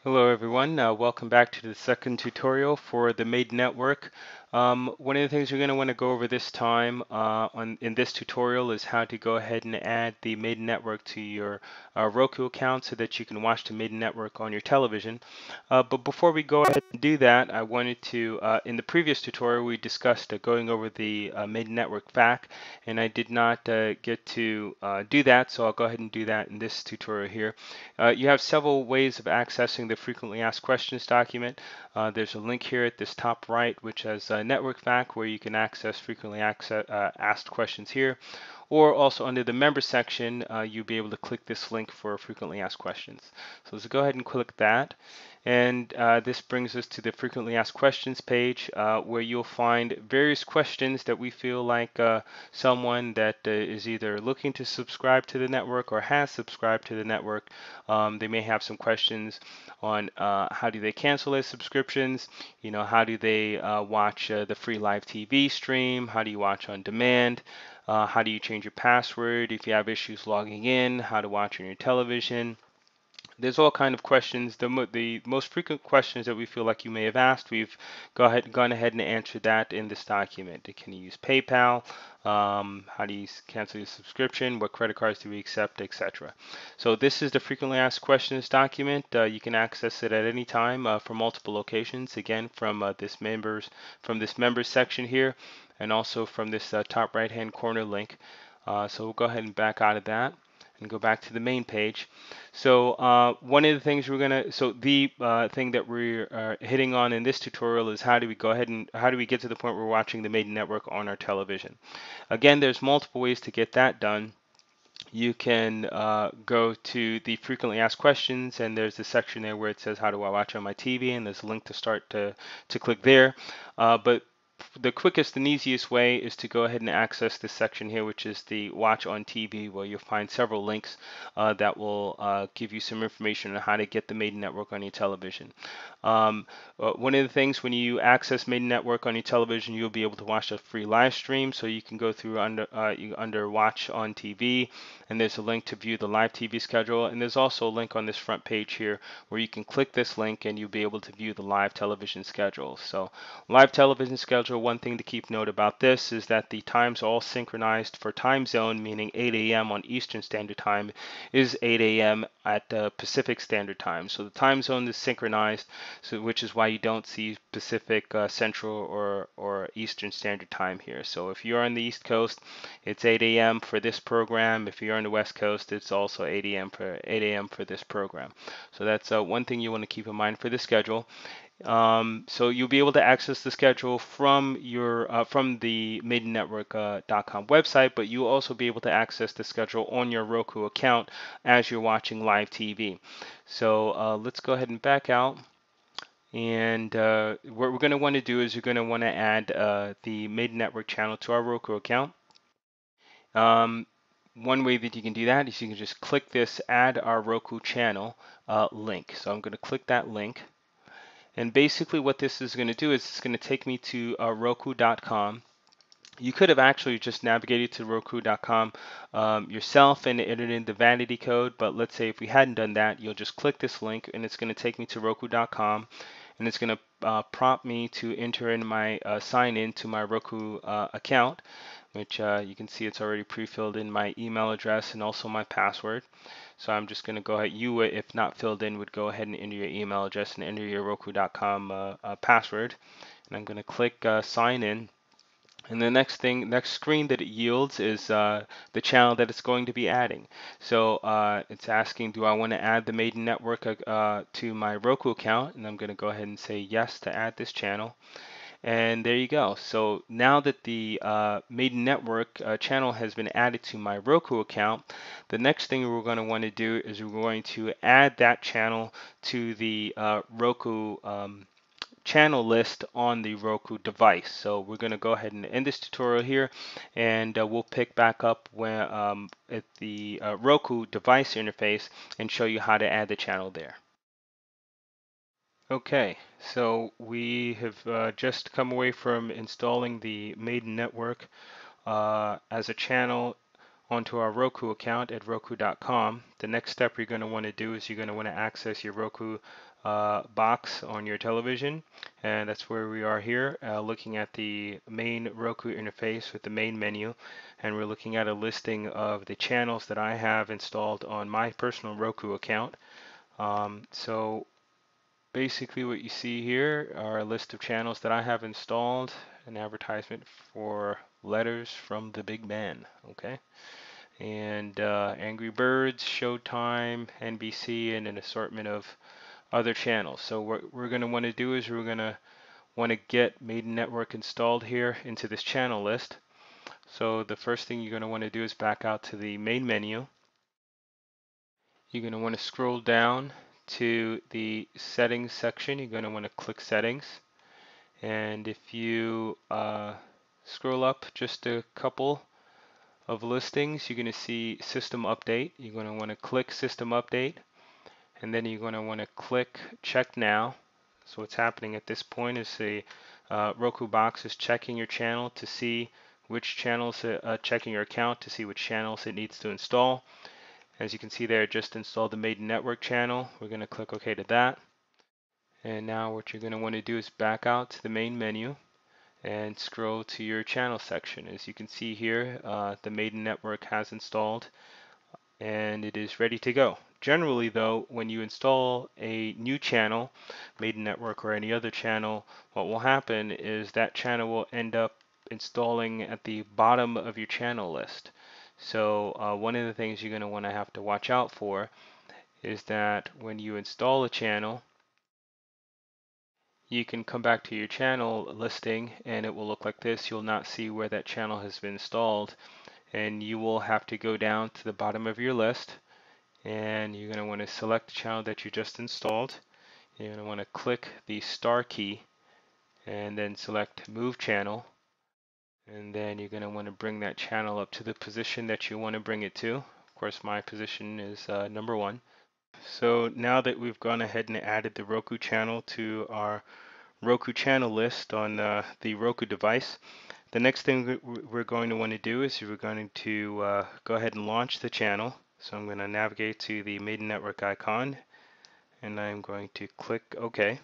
Hello everyone, welcome back to the second tutorial for the Maiden Network. One of the things you're going to want to go over this time in this tutorial is how to go ahead and add the Maiden Network to your Roku account so that you can watch the Maiden Network on your television. But before we go ahead and do that, I wanted to, in the previous tutorial we discussed going over the Maiden Network FAQ, and I did not get to do that, so I'll go ahead and do that in this tutorial here. You have several ways of accessing the frequently asked questions document. There's a link here at this top right which has Network FAQ where you can access frequently asked questions here, or also under the member section you'll be able to click this link for frequently asked questions. So let's go ahead and click that. And this brings us to the frequently asked questions page where you'll find various questions that we feel like someone that is either looking to subscribe to the network or has subscribed to the network. They may have some questions on how do they cancel their subscriptions, how do they watch the free live TV stream, how do you watch on demand, how do you change your password if you have issues logging in, how to watch on your television. There's all kind of questions. The most frequent questions that we feel like you may have asked, we've gone ahead and answered that in this document. Can you use PayPal? How do you cancel your subscription? What credit cards do we accept, etc. So this is the frequently asked questions document. You can access it at any time from multiple locations. Again, from this members section here, and also from this top right-hand corner link. So we'll go ahead and back out of that and go back to the main page. So one of the things the thing that we're hitting on in this tutorial is how do we get to the point where we're watching the Maiden Network on our television. Again, there's multiple ways to get that done. You can go to the frequently asked questions, and there's a section there where it says how do I watch on my TV, and there's a link to click there. But the quickest and easiest way is to go ahead and access this section here, which is the Watch on TV, where you'll find several links that will give you some information on how to get the Maiden Network on your television. One of the things when you access Maiden Network on your television, you'll be able to watch a free live stream. So you can go through under Watch on TV, and there's a link to view the live TV schedule. And there's also a link on this front page here where you can click this link and you'll be able to view the live television schedule. So live television schedule, one thing to keep note about this is that the times are all synchronized for time zone, meaning 8 a.m. on Eastern Standard Time is 8 a.m. at Pacific Standard Time. So the time zone is synchronized, which is why you don't see Pacific, Central, or Eastern Standard Time here. So if you're on the East Coast, it's 8 a.m. for this program. If you're on the West Coast, it's also 8 a.m. for this program. So that's one thing you want to keep in mind for the schedule. So you'll be able to access the schedule from the MaidenNetwork.com website, but you'll also be able to access the schedule on your Roku account as you're watching live TV. So let's go ahead and back out. And what we're going to want to do is you're going to want to add the Maiden Network channel to our Roku account. One way that you can do that is you can just click this Add Our Roku Channel link. So I'm going to click that link. And basically what this is going to do is it's going to take me to Roku.com. You could have actually just navigated to Roku.com yourself and entered in the vanity code, but let's say if we hadn't done that, you'll just click this link and it's going to take me to Roku.com, and it's going to prompt me to enter in my sign in to my Roku account, which you can see it's already pre-filled in my email address and also my password. So I'm just going to go ahead, if not filled in, would go ahead and enter your email address and enter your Roku.com password. And I'm going to click sign in. And the next screen that it yields is the channel that it's going to be adding. So it's asking, do I want to add the Maiden Network to my Roku account? And I'm going to go ahead and say yes to add this channel. And there you go. So now that the Maiden Network channel has been added to my Roku account, the next thing we're going to want to do is we're going to add that channel to the Roku channel list on the Roku device. So we're going to go ahead and end this tutorial here, and we'll pick back up when, at the Roku device interface and show you how to add the channel there. Okay, so we have just come away from installing the Maiden Network as a channel onto our Roku account at roku.com. The next step you're going to want to do is you're going to want to access your Roku box on your television, and that's where we are here, looking at the main Roku interface with the main menu, and we're looking at a listing of the channels that I have installed on my personal Roku account. So basically what you see here are a list of channels that I have installed, an advertisement for Letters from the Big Ben, okay? And Angry Birds, Showtime, NBC, and an assortment of other channels. So what we're going to want to do is we're going to want to get Maiden Network installed here into this channel list. So the first thing you're going to want to do is back out to the main menu. You're going to want to scroll down to the settings section. You're going to want to click settings. And if you scroll up just a couple of listings, you're going to see system update. You're going to want to click system update, and then you're going to want to click check now. So what's happening at this point is the Roku box is checking your channel to see which channels, checking your account to see which channels it needs to install. As you can see there, it just installed the Maiden Network channel. We're going to click OK to that. And now what you're going to want to do is back out to the main menu and scroll to your channel section. As you can see here, the Maiden Network has installed and it is ready to go. Generally though, when you install a new channel, Maiden Network or any other channel, what will happen is that channel will end up installing at the bottom of your channel list. So one of the things you're going to want to have to watch out for is that when you install a channel, you can come back to your channel listing and it will look like this. You'll not see where that channel has been installed, and you will have to go down to the bottom of your list, and you're going to want to select the channel that you just installed. You're going to want to click the star key and then select move channel, and then you're going to want to bring that channel up to the position that you want to bring it to. Of course, my position is number 1. So now that we've gone ahead and added the Roku channel to our Roku channel list on the Roku device, the next thing we're going to want to do is we're going to go ahead and launch the channel. So I'm going to navigate to the Maiden Network icon, and I'm going to click OK.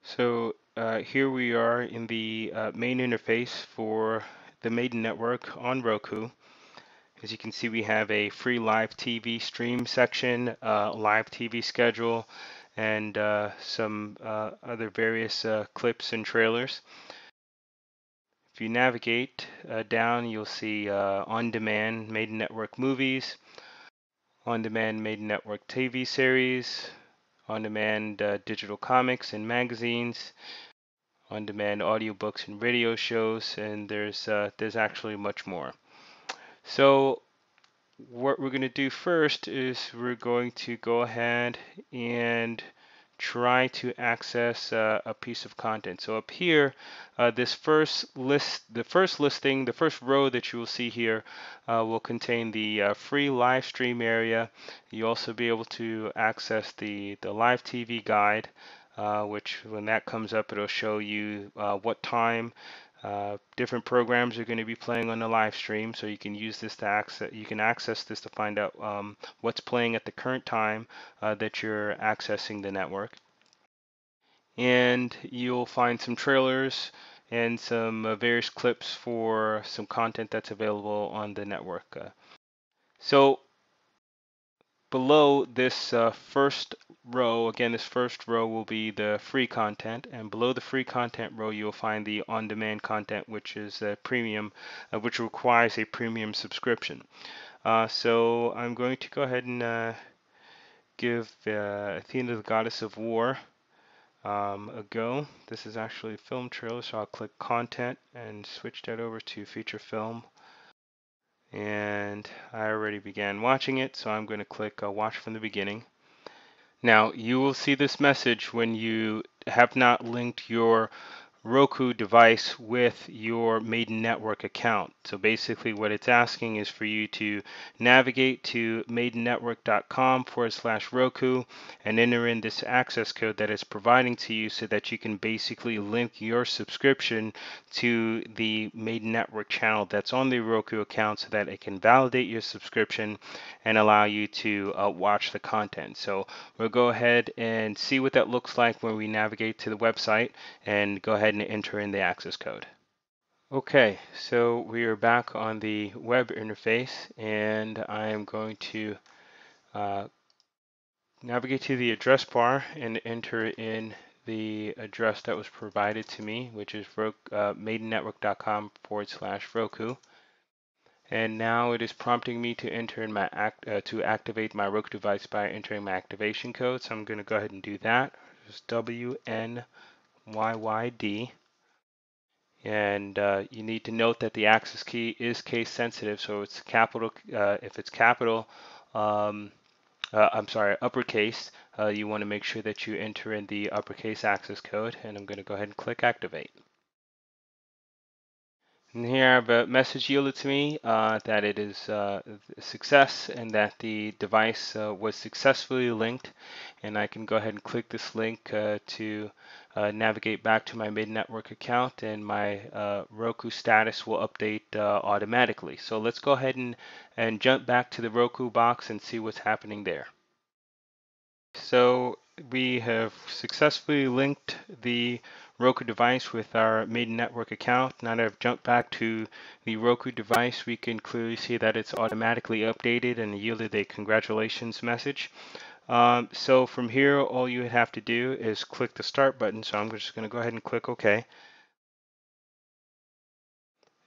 So here we are in the main interface for the Maiden Network on Roku. As you can see, we have a free live TV stream section, live TV schedule, and some other various clips and trailers. If you navigate down, you'll see on-demand Maiden Network movies, on-demand Maiden Network TV series, on-demand digital comics and magazines, on-demand audiobooks and radio shows, and there's actually much more. So what we're going to do first is we're going to go ahead and try to access a piece of content. So up here, this first listing, the first row that you will see here will contain the free live stream area. You'll also be able to access the live TV guide, which when that comes up, it'll show you what time different programs are going to be playing on the live stream, so you can use this to access. You can access this to find out what's playing at the current time that you're accessing the network. And you'll find some trailers and some various clips for some content that's available on the network. So below this first row, again, this first row will be the free content, and below the free content row, you'll find the on-demand content, which is a premium, which requires a premium subscription. So I'm going to go ahead and give Athena, the Goddess of War, a go. This is actually a film trailer, so I'll click Content and switch that over to Feature Film. And I already began watching it, so I'm going to click Watch from the Beginning. Now, you will see this message when you have not linked your Roku device with your Maiden Network account. So basically what it's asking is for you to navigate to maidennetwork.com/Roku and enter in this access code that it's providing to you so that you can basically link your subscription to the Maiden Network channel that's on the Roku account so that it can validate your subscription and allow you to watch the content. So we'll go ahead and see what that looks like when we navigate to the website and go ahead and enter in the access code. Okay, so we are back on the web interface, and I am going to uh, navigate to the address bar and enter in the address that was provided to me, which is maidennetwork.com/Roku. And now it is prompting me to enter in my to activate my Roku device by entering my activation code. So I'm going to go ahead and do that. It's WNYYD. And you need to note that the access key is case sensitive, so it's capital. If it's capital, I'm sorry, uppercase, you want to make sure that you enter in the uppercase access code. And I'm going to go ahead and click activate. And here I have a message yielded to me that it is a success and that the device was successfully linked. And I can go ahead and click this link to navigate back to my Maiden Network account, and my Roku status will update automatically. So let's go ahead and jump back to the Roku box and see what's happening there. So we have successfully linked the Roku device with our Maiden Network account. Now that I've jumped back to the Roku device, we can clearly see that it's automatically updated and yielded a congratulations message. So from here, all you have to do is click the start button. So I'm just going to go ahead and click OK.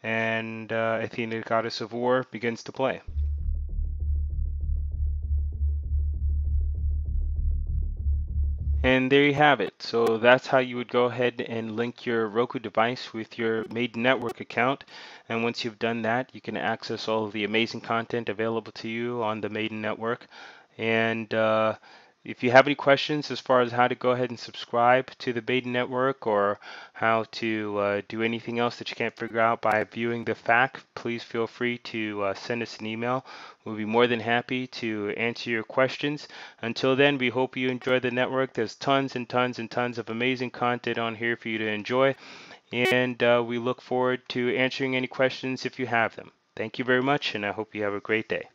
And Athena, Goddess of War begins to play. And there you have it. So that's how you would go ahead and link your Roku device with your Maiden Network account. And once you've done that, you can access all of the amazing content available to you on the Maiden Network. And if you have any questions as far as how to go ahead and subscribe to the Maiden Network, or how to do anything else that you can't figure out by viewing the FAQ, please feel free to send us an email. We'll be more than happy to answer your questions. Until then, we hope you enjoy the network. There's tons and tons and tons of amazing content on here for you to enjoy. And we look forward to answering any questions if you have them. Thank you very much, and I hope you have a great day.